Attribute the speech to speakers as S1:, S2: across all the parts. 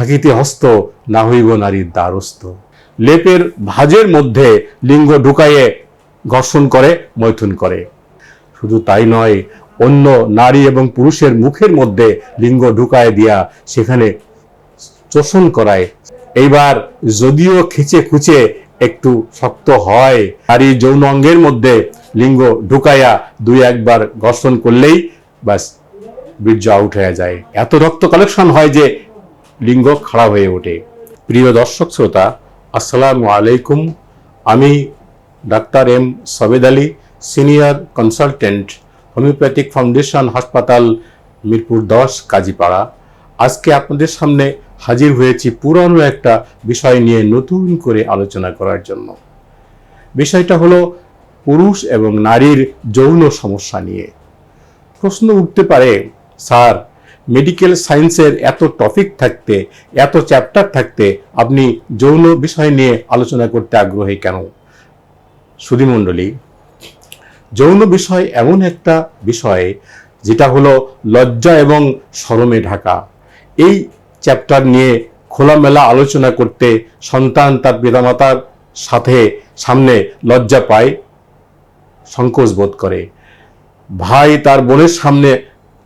S1: থাকিতে হস্ত না হইব নারীর দ্বারস্থ। লেপের ভাঁজের মধ্যে লিঙ্গ ঢুকাইয়ে ঘর্ষণ করে, মৈথুন করে। শুধু তাই নয়, অন্য নারী এবং পুরুষের মুখের মধ্যে লিঙ্গ ঢুকায় দিয়া সেখানে চোষণ করায়। এইবার যদিও খিচে খুচে একটু শক্ত হয়, নারীর যৌন অঙ্গের মধ্যে লিঙ্গ ঢুকাইয়া দুই একবার ঘর্ষণ করলেই বাস বীর্য আউট হয়ে যায়। এত রক্ত কালেকশন হয় যে লিঙ্গ খাড়া হয়ে ওঠে। প্রিয় দর্শক শ্রোতা, আসসালামু আলাইকুম। আমি doctor M Sabed Ali, senior consultant, homeopathic foundation হাসপাতাল, মিরপুর 10, কাজীপাড়া। আজকে আপনাদের সামনে হাজির হয়েছি পুরনো একটা বিষয় নিয়ে নতুন করে আলোচনা করার জন্য। বিষয়টা হলো পুরুষ এবং নারীর যৌন সমস্যা নিয়ে। প্রশ্ন উঠতে পারে, স্যার, মেডিকেল সায়েন্সের এত টপিক থাকতে, এত চ্যাপ্টার থাকতে আপনি যৌন বিষয় নিয়ে আলোচনা করতে আগ্রহী কেন? সুধীমণ্ডলী, যৌন বিষয় এমন একটা বিষয় যেটা হলো লজ্জা এবং শরমে ঢাকা। এই চ্যাপ্টার নিয়ে খোলামেলা আলোচনা করতে সন্তান তার পিতামাতার সামনে লজ্জা পায়, সংকোচ বোধ করে। ভাই তার বোনের সামনে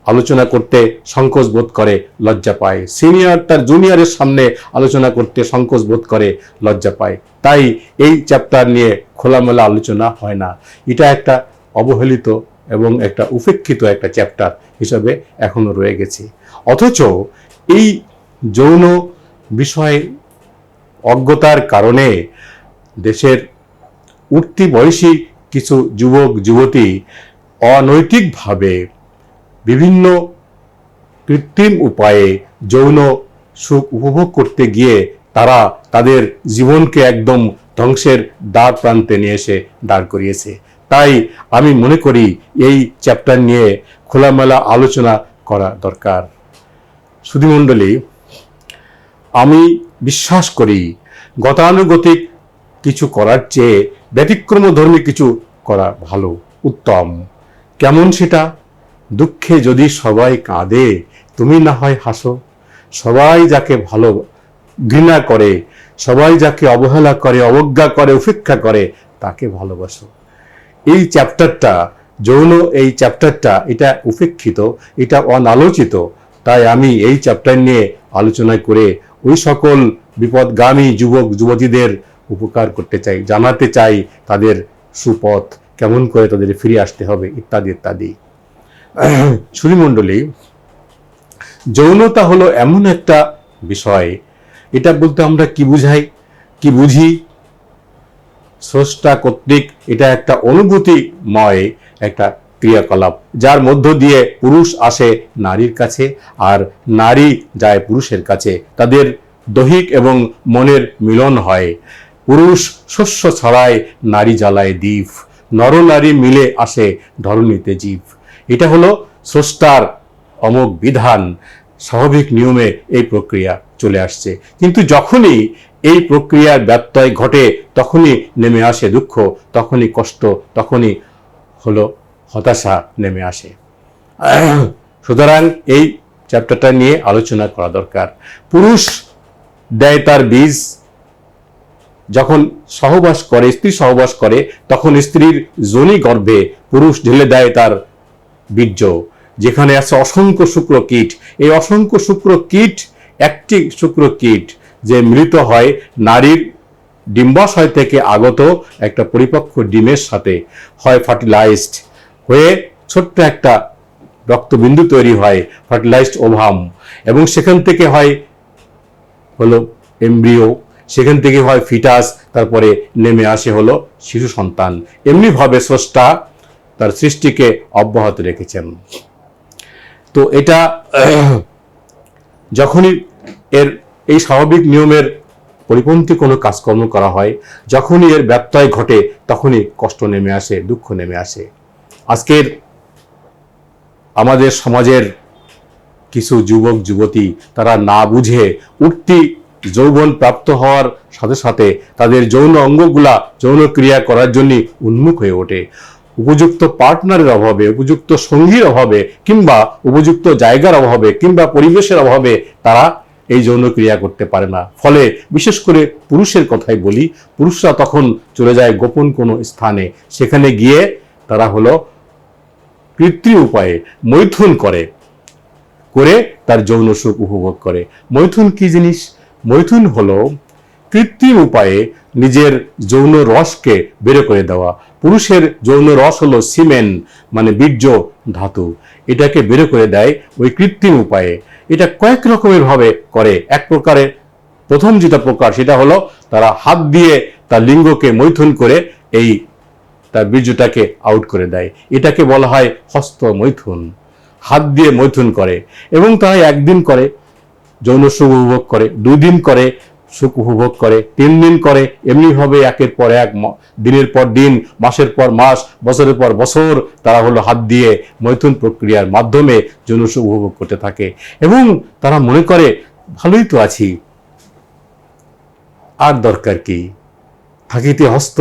S1: আলোচনা করতে সংকোচ বোধ করে, লজ্জা পায়। সিনিয়র তার জুনিয়রের সামনে আলোচনা করতে সংকোচ বোধ করে, লজ্জা পায়। তাই এই চ্যাপ্টার নিয়ে খোলামেলা আলোচনা হয় না। এটা একটা অবহেলিত এবং একটা উপেক্ষিত একটা চ্যাপ্টার হিসাবে এখনো রয়ে গেছে। অথচ এই যৌন বিষয়ে অজ্ঞতার কারণে দেশের উঠতি বয়সী কিছু যুবক যুবতী অনৈতিকভাবে বিভিন্ন কৃত্রিম উপায়ে যৌন সুখ উপভোগ করতে গিয়ে তারা তাদের জীবনকে একদম ধ্বংসের দ্বার প্রান্তে নিয়ে এসে দাঁড় করিয়েছে। তাই আমি মনে করি এই চ্যাপ্টার নিয়ে খোলামেলা আলোচনা করা দরকার। সুধীমণ্ডলী, আমি বিশ্বাস করি গতানুগতিক কিছু করার চেয়ে ব্যতিক্রমধর্মী কিছু করা ভালো, উত্তম। কেমন সেটা? দুঃখে যদি সবাই কাঁদে, তুমি না হয় হাসো। সবাই যাকে ভালো ঘৃণা করে, সবাই যাকে অবহেলা করে, অবজ্ঞা করে, উপেক্ষা করে, তাকে ভালোবাসো। এই চ্যাপ্টারটা, যৌন এই চ্যাপ্টারটা, এটা উপেক্ষিত, এটা অনালোচিত। তাই আমি এই চ্যাপ্টার নিয়ে আলোচনা করে ওই সকল বিপদগামী যুবক যুবতীদের উপকার করতে চাই, জানাতে চাই তাদের সুপথ কেমন করে তাদের ফিরে আসতে হবে, ইত্যাদি ইত্যাদি। সুধীমণ্ডলী, যৌনতা হলো এমন একটা বিষয়, এটা বলতে আমরা কি বুঝি? স্রষ্টা কর্তৃক এটা একটা অনুভূতিময় একটা ক্রিয়াকলাপ, যার মধ্য দিয়ে পুরুষ আসে নারীর কাছে আর নারী যায় পুরুষের কাছে। তাদের দৈহিক এবং মনের মিলন হয়। পুরুষ শস্য ছড়ায়, নারী জ্বালায় দীপ, নরনারী মিলে আসে ধরণীতে জীব। এটা হলো স্রষ্টার অমোঘ বিধান, স্বাভাবিক নিয়মে এই প্রক্রিয়া চলে আসছে। কিন্তু যখনই এই প্রক্রিয়ার ব্যত্যয় ঘটে, তখনই নেমে আসে দুঃখ, তখনই কষ্ট, তখনই হলো হতাশা নেমে আসে। সুতরাং এই চ্যাপ্টারটা নিয়ে আলোচনা করা দরকার। পুরুষ দেয় তার বীজ, যখন সহবাস করে, স্ত্রী সহবাস করে, তখন স্ত্রীর যোনি গর্ভে পুরুষ ঢেলে দেয় তার বীর্য, যেখানে আছে অসংখ্য শুক্রকীট। এই অসংখ্য শুক্রকীট, একটি শুক্রকীট যে মিলিত হয় নারীর ডিম্বাশয় থেকে আগত একটা পরিপক্ক ডিমের সাথে, হয় ফার্টিলাইজড হয়ে ছোট্ট একটা রক্তবিন্দু তৈরি হয়, ফার্টিলাইজড ওভাম, এবং সেখান থেকে হয় হলো এমব্রিও, সেখান থেকে হয় ফিটাস, তারপরে নেমে আসে হলো শিশু সন্তান। এমনিভাবে স্রষ্টা তার সৃষ্টিকে অব্যাহত রেখেছেন। তো এটা যখনই এর এই স্বাভাবিক নিয়মের পরিপন্থী কোনো কাজকর্ম করা হয়, যখনই এর ব্যত্যয় ঘটে, তখনই কষ্ট নেমে আসে, দুঃখ নেমে আসে। আজকের আমাদের সমাজের কিছু যুবক যুবতী, তারা না বুঝে উঠতি যৌবন প্রাপ্ত হওয়ার সাথে সাথে তাদের যৌন অঙ্গগুলা যৌন ক্রিয়া করার জন্য উন্মুখ হয়ে ওঠে। উপযুক্ত পার্টনারের অভাবে, উপযুক্ত সঙ্গীর অভাবে, কিংবা উপযুক্ত জায়গার অভাবে, কিংবা পরিবেশের অভাবে তারা এই যৌন ক্রিয়া করতে পারে না। ফলে বিশেষ করে পুরুষের কথাই বলি, পুরুষরা তখন চলে যায় গোপন কোনো স্থানে, সেখানে গিয়ে তারা হলো কৃত্রিম উপায়ে মৈথুন করে তার যৌন সুখ উপভোগ করে। মৈথুন কি জিনিস? মৈথুন হলো কৃত্রিম উপায়ে নিজের যৌন রসকে বের করে দেওয়া। পুরুষের যৌন রস হলো সিমেন, মানে বীর্য ধাতু, এটাকে বের করে দেয় ওই কৃত্রিম উপায়ে। এটা কয়েক রকমের ভাবে করে। এক প্রকারের প্রথম যেটা প্রকার সেটা হলো তারা হাত দিয়ে তার লিঙ্গকে মৈথুন করে এই তার বীর্যটাকে আউট করে দেয়, এটাকে বলা হয় হস্ত মৈথুন। হাত দিয়ে মৈথুন করে এবং তারা একদিন করে যৌন সুখ উপভোগ করে, 2 দিন করে সুখ উপভোগ করে, 3 দিন করে। এমনিভাবে একের পর এক, দিনের পর দিন, মাসের পর মাস, বছরের পর বছর তারা হলো হাত দিয়ে মৈথুন প্রক্রিয়ার মাধ্যমে যৌন সুখ উপভোগ করতে থাকে এবং তারা মনে করে ভালোই তো আছি, আর দরকার কি, থাকিতে হস্ত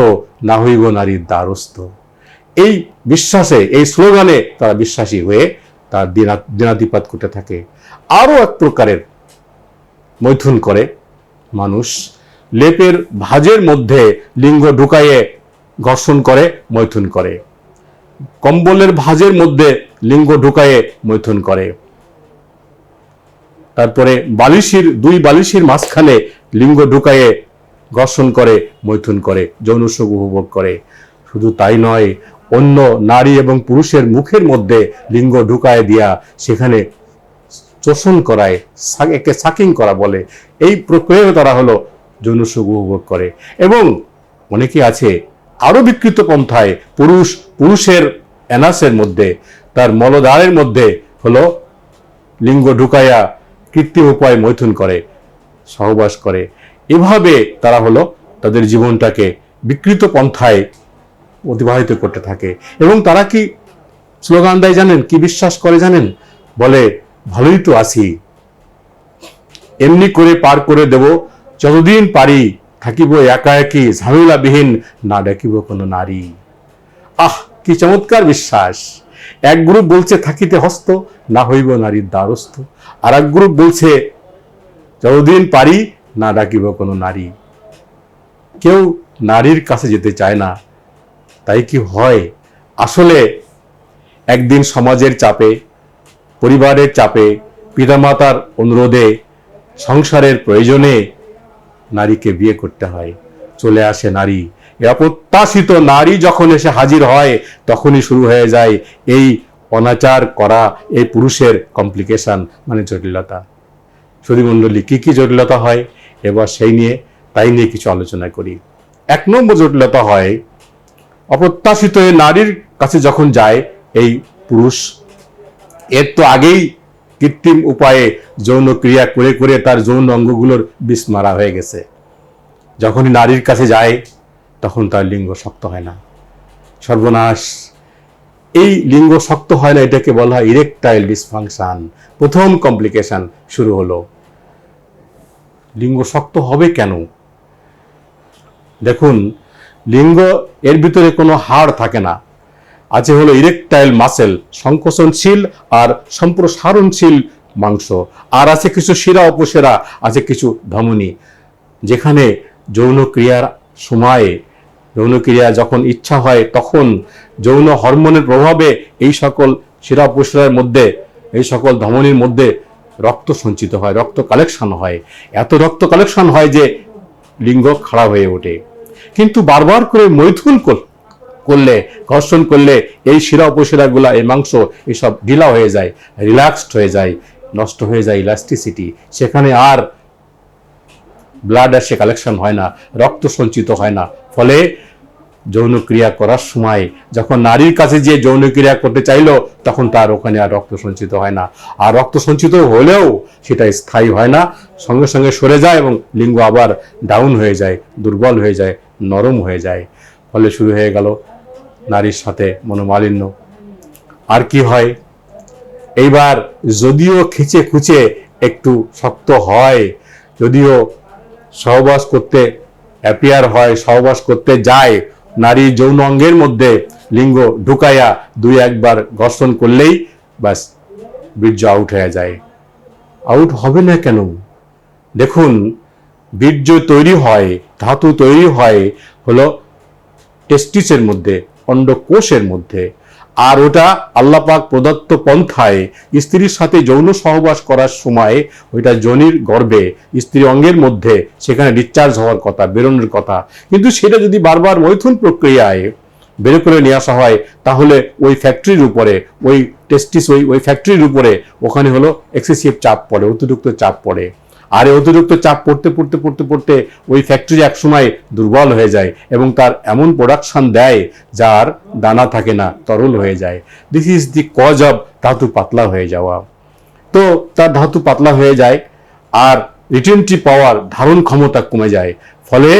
S1: না হইব নারীর দ্বারস্থ। এই বিশ্বাসে, এই স্লোগানে তারা বিশ্বাসী হয়ে তার দিনাতিপাত করতে থাকে। আরো এক প্রকারের মৈথুন করে মানুষ, লেপের ভাঁজের মধ্যে লিঙ্গ ঢুকাইয়ে ঘর্ষণ করে মৈথুন করে, কম্বলের ভাঁজের মধ্যে লিঙ্গ ঢুকাইয়ে মৈথুন করে, তারপরে দুই বালিশের মাঝখানে লিঙ্গ ঢুকাইয়ে ঘর্ষণ করে মৈথুন করে, যৌন সুখ উপভোগ করে। শুধু তাই নয়, অন্য নারী এবং পুরুষের মুখের মধ্যে লিঙ্গ ঢুকায় দিয়া সেখানে চোষণ করায়, একে সাকিং করা বলে, এই প্রক্রিয়ায় তারা হলো যৌন সুখ উপভোগ করে। এবং অনেকে আছে আরো বিকৃত পন্থায় পুরুষের অ্যানাসের মধ্যে, তার মলদ্বারের মধ্যে হলো লিঙ্গ ঢুকাইয়া কৃত্রিম উপায়ে মৈথুন করে, সহবাস করে। এভাবে তারা হলো তাদের জীবনটাকে বিকৃত পন্থায় অতিবাহিত করতে থাকে। এবং তারা কি স্লোগান দেয় জানেন? কি বিশ্বাস করে জানেন? বলে, ভালোই তো আছি, এমনি করে পার করে দেব, যতদিন পারি থাকিব একা একই, ঝামেলাবিহীন, না ডাকিব কোনো নারী। আহ, কি চমৎকার বিশ্বাস! এক গ্রুপ বলছে থাকিতে হস্ত না হইব নারীর দ্বারস্থ, আর এক গ্রুপ বলছে যতদিন পারি না ডাকিব কোনো নারী। কেউ নারীর কাছে যেতে চায় না, তাই কি হয়? আসলে একদিন সমাজের চাপে, পরিবারের চাপে, পিতামাতার অনুরোধে, সংসারের প্রয়োজনে নারীকে বিয়ে করতে হয়। চলে আসে নারী। এই অপ্রত্যাশিত নারী যখন এসে হাজির হয়, তখনই শুরু হয়ে যায় এই অনাচার করা, এই পুরুষের কমপ্লিকেশন, মানে জটিলতা। সুধীমণ্ডলী, কি কি জটিলতা হয় এবার তাই নিয়ে কিছু আলোচনা করি। 1 নম্বর জটিলতা হয়, অপ্রত্যাশিত নারীর কাছে যখন যায় এই পুরুষ, এর তো আগেই কৃত্রিম উপায়ে যৌন ক্রিয়া করে করে তার যৌন অঙ্গগুলোর বিষ মারা হয়ে গেছে। যখনই নারীর কাছে যায় তখন তার লিঙ্গ শক্ত হয় না। সর্বনাশ! এই লিঙ্গ শক্ত হয় না, এটাকে বলা হয় ইরেকটাইল ডিসফাংশন। প্রথম কমপ্লিকেশন শুরু হলো। লিঙ্গ শক্ত হবে কেন? দেখুন, লিঙ্গ এর ভিতরে কোনো হাড় থাকে না, আছে হলো ইরেকটাইল মাসেল, সংকোচনশীল আর সম্প্রসারণশীল মাংস, আর আছে কিছু শিরা উপশিরা, আছে কিছু ধমনী। যেখানে যৌন ক্রিয়ার সময়ে, যৌন ক্রিয়া যখন ইচ্ছা হয়, তখন যৌন হরমোনের প্রভাবে এই সকল শিরা উপশিরার মধ্যে, এই সকল ধমনীর মধ্যে রক্ত সঞ্চিত হয়, রক্ত কালেকশন হয়। এত রক্ত কালেকশন হয় যে লিঙ্গ খাড়া হয়ে ওঠে। কিন্তু বারবার করে মৈথুন করলে, ঘর্ষণ করলে এই শিরা উপশিরাগুলা, এই মাংস, এসব ঢিলা হয়ে যায়, রিল্যাক্সড হয়ে যায়, নষ্ট হয়ে যায় ইলাস্টিসিটি। সেখানে আর ব্লাড আসে কালেকশন হয় না, রক্ত সঞ্চিত হয় না। ফলে যৌন ক্রিয়া করার সময় যখন নারীর কাছে যে যৌন ক্রিয়া করতে চাইলো, তখন তার ওখানে আর রক্ত সঞ্চিত হয় না। আর রক্ত সঞ্চিত হলেও সেটা স্থায়ী হয় না, সঙ্গে সঙ্গে সরে যায় এবং লিঙ্গ আবার ডাউন হয়ে যায়, দুর্বল হয়ে যায়, নরম হয়ে যায়। ফলে শুরু হয়ে গেল নারীর সাথে মনোমালিন্য। আর কি হয়, এইবার যদিও খিচে খুচে একটু শক্ত হয়, যদিও সহবাস করতে অ্যাপিয়ার হয়, সহবাস করতে যায়, নারী যৌন অঙ্গের মধ্যে লিঙ্গ ঢুকাইয়া 2-1 বার ঘর্ষণ করলেই বাস বীর্য আউট হয়ে যায়। আউট হবে না কেন? দেখুন, বীর্য তৈরি হয়, ধাতু তৈরি হয় হলো টেস্টিসের মধ্যে, অন্ডকোষের মধ্যে। আর ওটা আল্লাহ পাক প্রদত্ত পন্থায় স্ত্রীর সাথে যৌন সহবাস করার সময় ওইটা যোনির গর্ভে স্ত্রী অঙ্গের মধ্যে সেখানে ডিসচার্জ হওয়ার কথা, বেরোনোর কথা। কিন্তু সেটা যদি বারবার মৈথুন প্রক্রিয়ায় বের করে নিয়ে আসা হয়, তাহলে ওই ফ্যাক্টরির উপরে, ওই টেস্টিস, ওই ফ্যাক্টরির উপরে ওখানে হলো এক্সেসিভ চাপ পড়ে, অতিরিক্ত চাপ পড়ে। আর এই অতিরিক্ত চাপ পড়তে পড়তে পড়তে পড়তে ওই ফ্যাক্টরি একসময় দুর্বল হয়ে যায় এবং তার এমন প্রোডাকশন দেয় যার দানা থাকে না, তরল হয়ে যায়। This is the cause of ধাতু পাতলা হয়ে যাওয়া। তো তার ধাতু পাতলা হয়ে যায় আর রিটেনটিভ পাওয়ার, ধারণ ক্ষমতা কমে যায়। ফলে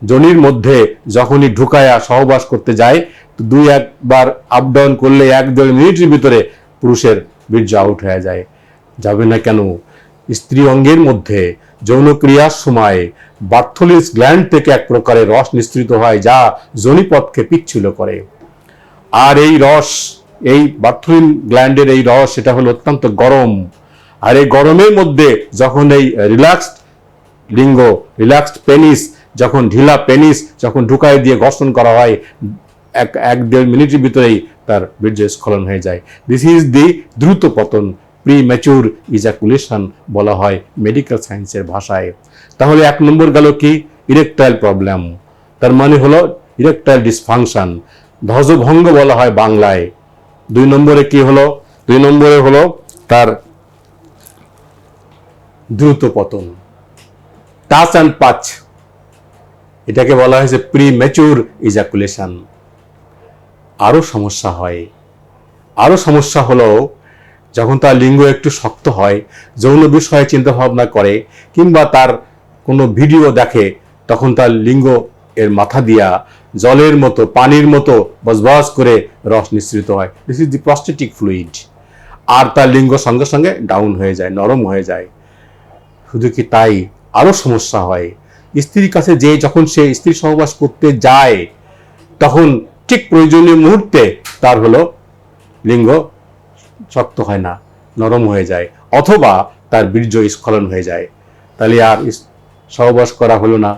S1: যোনির মধ্যে যখনই ঢুকায়া সহবাস করতে যায়, দুই একবার আপ ডাউন করলে 1-1.5 মিনিটের ভিতরে পুরুষের বীর্য আউট হয়ে যায়। যাবে না কেন? স্ত্রী অঙ্গের মধ্যে যৌনক্রিয়ার সময় বার্থোলিস গ্ল্যান্ড থেকে এক প্রকারের রস নিঃসৃত হয় যা যোনিপথকে পিচ্ছিল করে। আর এই রস, এই বার্থোলিন গ্ল্যান্ডের এই রস, এটা হলো অত্যন্ত গরম। আর এই গরমের মধ্যে যখন এই রিল্যাক্সড লিঙ্গ, রিল্যাক্সড পেনিস, যখন ঢিলা পেনিস যখন ঢুকায় দিয়ে ঘর্ষণ করা হয়, 1-1.5 মিনিটের ভিতরেই তার বীর্য স্খলন হয়ে যায়। দিস ইজ দি দ্রুত পতন, প্রিম্যাচুর ইজাকুলেশন বলা হয় মেডিকেল সায়েন্সের ভাষায়। তাহলে 1 নম্বর গেল কি? ইরেকটাইল প্রবলেম, তার মানে হলো ইরেকটাইল ডিসফাংশন, ধ্বজভঙ্গ বলা হয় বাংলায়। 2 নম্বরে কি হলো? 2 নম্বরে হলো তার দ্রুত পতন, টাচ অ্যান্ড পাচ, এটাকে বলা হয়েছে প্রিম্যাচুর ইজাকুলেশন। আরো সমস্যা হয়, আরো সমস্যা হলো যখন তার লিঙ্গ একটু শক্ত হয়, যৌন বিষয়ে চিন্তা ভাবনা করে কিংবা তার কোনো ভিডিও দেখে, তখন তার লিঙ্গ এর মাথা দিয়া জলের মতো, পানির মতো বসবাস করে রস নিঃসৃত হয়। This is the prostatic fluid. আর তার লিঙ্গ সঙ্গে সঙ্গে ডাউন হয়ে যায়, নরম হয়ে যায়। শুধু কি তাই, আরো সমস্যা হয়। স্ত্রীর কাছে যে যখন সে স্ত্রী সহবাস করতে যায়, তখন ঠিক প্রয়োজনীয় মুহূর্তে তার হলো লিঙ্গ শক্ত হয় না, নরম হয়ে যায়, অথবা তার বীর্য স্খলন হয়ে যায়। তাহলে আর সহবাস করা হলো না।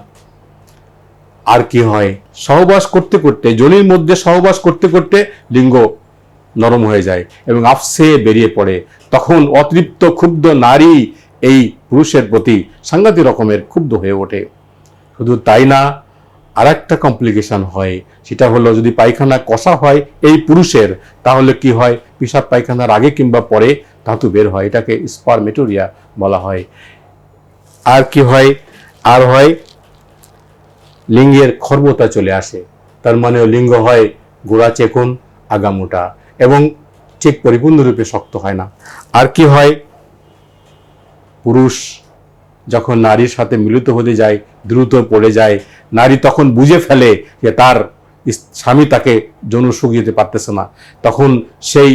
S1: আর কি হয়? সহবাস করতে করতে, যোনির মধ্যে সহবাস করতে করতে লিঙ্গ নরম হয়ে যায় এবং আফসে বেরিয়ে পড়ে। তখন অতৃপ্ত ক্ষুব্ধ নারী এই পুরুষের প্রতি সাংঘাতিক রকমের ক্ষুব্ধ হয়ে ওঠে। শুধু তাই না, আর একটা কমপ্লিকেশন হয়, সেটা হলো যদি পায়খানা কষা হয় এই পুরুষের, তাহলে কি হয়? পেশাব পায়খানার আগে কিংবা পরে ধাতু বের হয়, এটাকে স্পারমেটোরিয়া বলা হয়। আর কি হয়? আর হয় লিঙ্গের খর্বতা চলে আসে, তার মানে লিঙ্গ হয় গোড়া চেকন, আগামোটা এবং ঠিক পরিপূর্ণরূপে শক্ত হয় না। আর কি হয়? পুরুষ যখন নারীর সাথে মিলিত হতে যায়, দ্রুত পড়ে যায়, নারী তখন বুঝে ফেলে যে তার স্বামী তাকে যৌন সুখ দিতে পারতেছে না, তখন সেই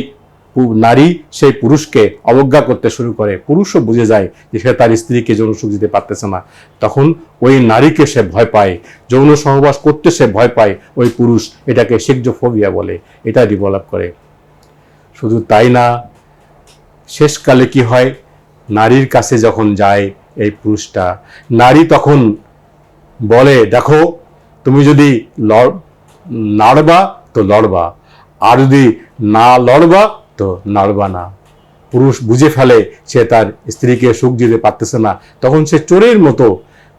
S1: নারী সেই পুরুষকে অবজ্ঞা করতে শুরু করে। পুরুষও বুঝে যায় যে সে তার স্ত্রীকে যৌন সুখ দিতে পারতেছে না, তখন ওই নারীকে সে ভয় পায়, যৌন সহবাস করতে সে ভয় পায় ওই পুরুষ। এটাকে সেক্সোফোবিয়া বলে, এটা ডেভেলপ করে। শুধু তাই না, শেষকালে কি হয়? নারীর কাছে যখন যায় এই পুরুষটা, নারী তখন বলে, দেখো তুমি যদি নাড়বা তো লড়বা, আর যদি না লড়বা তো নাড়বা না। পুরুষ বুঝে ফেলে সে তার স্ত্রীকে সুখ দিতে পারতেছে না, তখন সে চোরের মতো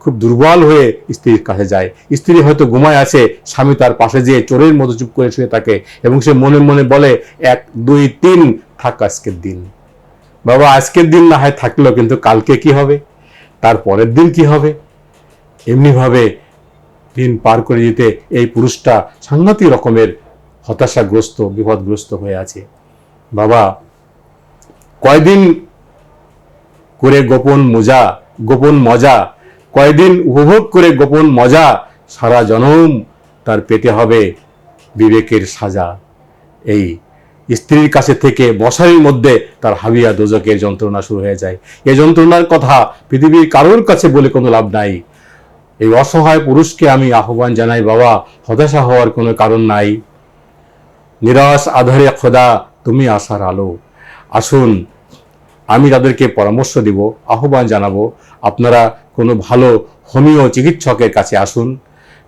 S1: খুব দুর্বল হয়ে স্ত্রীর কাছে যায়। স্ত্রী হয়তো ঘুমায় আছে, স্বামী তার পাশে যেয়ে চোরের মতো চুপ করে শুয়ে থাকে এবং সে মনে মনে বলে, 1, 2, 3 থাক আজকের দিন। বাবা, আজকের দিন না হয় থাকলো, কিন্তু কালকে কি হবে? তার পরের দিন কি হবে? এমনিভাবে দিন পার করে দিতে এই পুরুষটা সাংঘাতিক রকমের হতাশাগ্রস্ত, বিপদগ্রস্ত হয়ে আছে। বাবা, কয়দিন করে গোপন মজা, কয়দিন উপভোগ করে গোপন মজা, সারা জনম তার পেতে হবে বিবেকের সাজা। এই স্ত্রীর কাছে থেকে মশারির মধ্যে তার হাবিয়া দোজকের যন্ত্রণা শুরু হয়ে যায়। এই যন্ত্রণার কথা পৃথিবীর কারোর কাছে বলে কোনো লাভ নাই। এই অসহায় পুরুষকে আমি আহ্বান জানাই, বাবা, হতাশা হওয়ার কোনো কারণ নাই। নিরাশ আধারে খোদা তুমি আশার আলো। আসুন আমি তাদেরকে পরামর্শ দিব, আহ্বান জানাবো, আপনারা কোনো ভালো হোমিও চিকিৎসকের কাছে আসুন।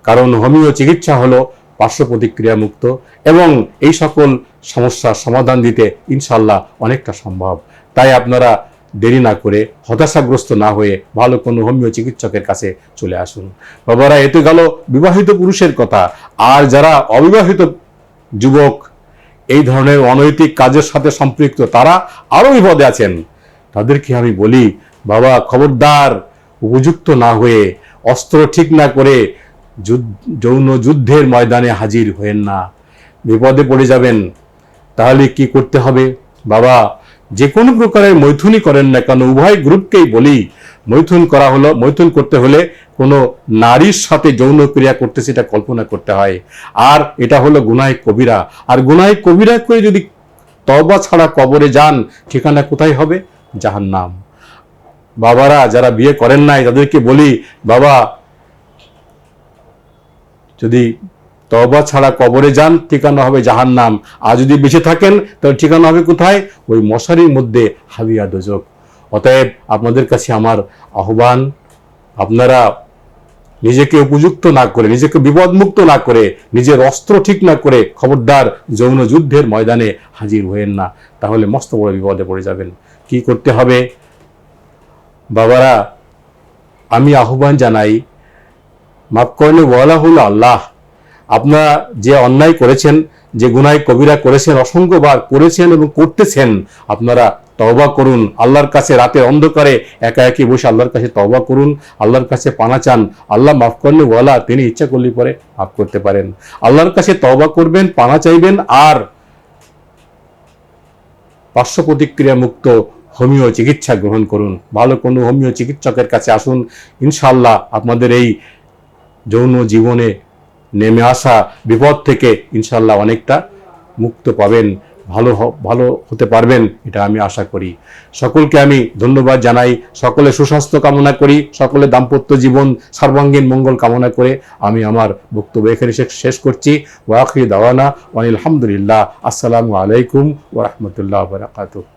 S1: কারণ হোমিও চিকিৎসা হলো পার্শ্ব প্রতিক্রিয়া মুক্ত এবং এই সকল সমস্যার সমাধান দিতে ইনশাল্লাহ অনেকটা সম্ভব। তাই আপনারা দেরি না করে, হতাশাগ্রস্ত না হয়ে ভালো কোনো হোমিও চিকিৎসকের কাছে চলে আসুন। বাবারা, এতে গেল বিবাহিত পুরুষের কথা। আর যারা অবিবাহিত যুবক, এই ধরনের অনৈতিক কাজের সাথে সম্পৃক্ত, তারা আরো বিপদে আছেন। তাদেরকে আমি বলি, বাবা খবরদার, উপযুক্ত না হয়ে, অস্ত্র ঠিক না করে যৌন যুদ্ধের ময়দানে হাজির হয়েন না, বিপদে পড়ে যাবেন। তাহলে কি করতে হবে? বাবা, যে কোনো প্রকারের মৈথুনই করেন না কেন, উভয় গ্রুপকেই বলি, মৈথুন করতে হলে কোনো নারীর সাথে যৌন ক্রিয়া করতেছে এটা কল্পনা করতে হয়। আর এটা হলো গুনাহে কবিরা। আর গুনাহে কবিরা করে যদি তওবা ছাড়া কবরে যান, ঠিকানা কোথায় হবে? জাহান্নাম। বাবারা, যারা বিয়ে করেন নাই তাদেরকে বলি, বাবা যদি তওবা ছাড়া কবরে যান, ঠিকানা হবে জাহান্নাম। আর যদি বেঁচে থাকেন, তাহলে ঠিকানা হবে কোথায়? ওই মশারির মধ্যে, হাবিয়া দোজখ। অতএব আপনাদের কাছে আমার আহ্বান, আপনারা নিজেকে উপযুক্ত না করে, নিজেকে বিপদমুক্ত না করে, নিজের অস্ত্র ঠিক না করে খবরদার যৌন যুদ্ধের ময়দানে হাজির হয়েন না, তাহলে মস্ত বড় বিপদে পড়ে যাবেন। কি করতে হবে? বাবারা, আমি আহ্বান জানাই, মাফ করেন ওয়ালা হলো আল্লাহ। আপনারা যে অন্যায় করেছেন, যে গুনাহ কবিরা করেছেন, অসংখ্যবার করেছেন এবং করতেছেন, আপনারা তওবা করুন। আল্লাহর কাছে রাতের অন্ধকারে একা একই বসে আল্লাহর কাছে তওবা করুন, আল্লাহর কাছে পানা চান। আল্লাহ মাফ করলে ওয়ালা, তিনি ইচ্ছা করলে পরে মাফ করতে পারেন। আল্লাহর কাছে তওবা করবেন, পানা চাইবেন, আর পার্শ্ব প্রতিক্রিয়া মুক্ত হোমিও চিকিৎসা গ্রহণ করুন। ভালো কোনো হোমিও চিকিৎসকের কাছে আসুন। ইনশাআল্লাহ আপনাদের এই যৌন জীবনে নেমে আসা বিপদ থেকে ইনশাআল্লাহ অনেকটা মুক্ত পাবেন, ভালো হতে পারবেন, এটা আমি আশা করি। সকলকে আমি ধন্যবাদ জানাই, সকলে সুস্বাস্থ্য কামনা করি, সকলে দাম্পত্য জীবন সর্বাঙ্গীন মঙ্গল কামনা করে আমি আমার বক্তব্য এখানে শেষ করছি। ওয়া আখিরু দাওয়ানা ওয়া আলহামদুলিল্লাহ। আসসালামু আলাইকুম ওয়া রাহমাতুল্লাহি ওয়া বারাকাতুহু।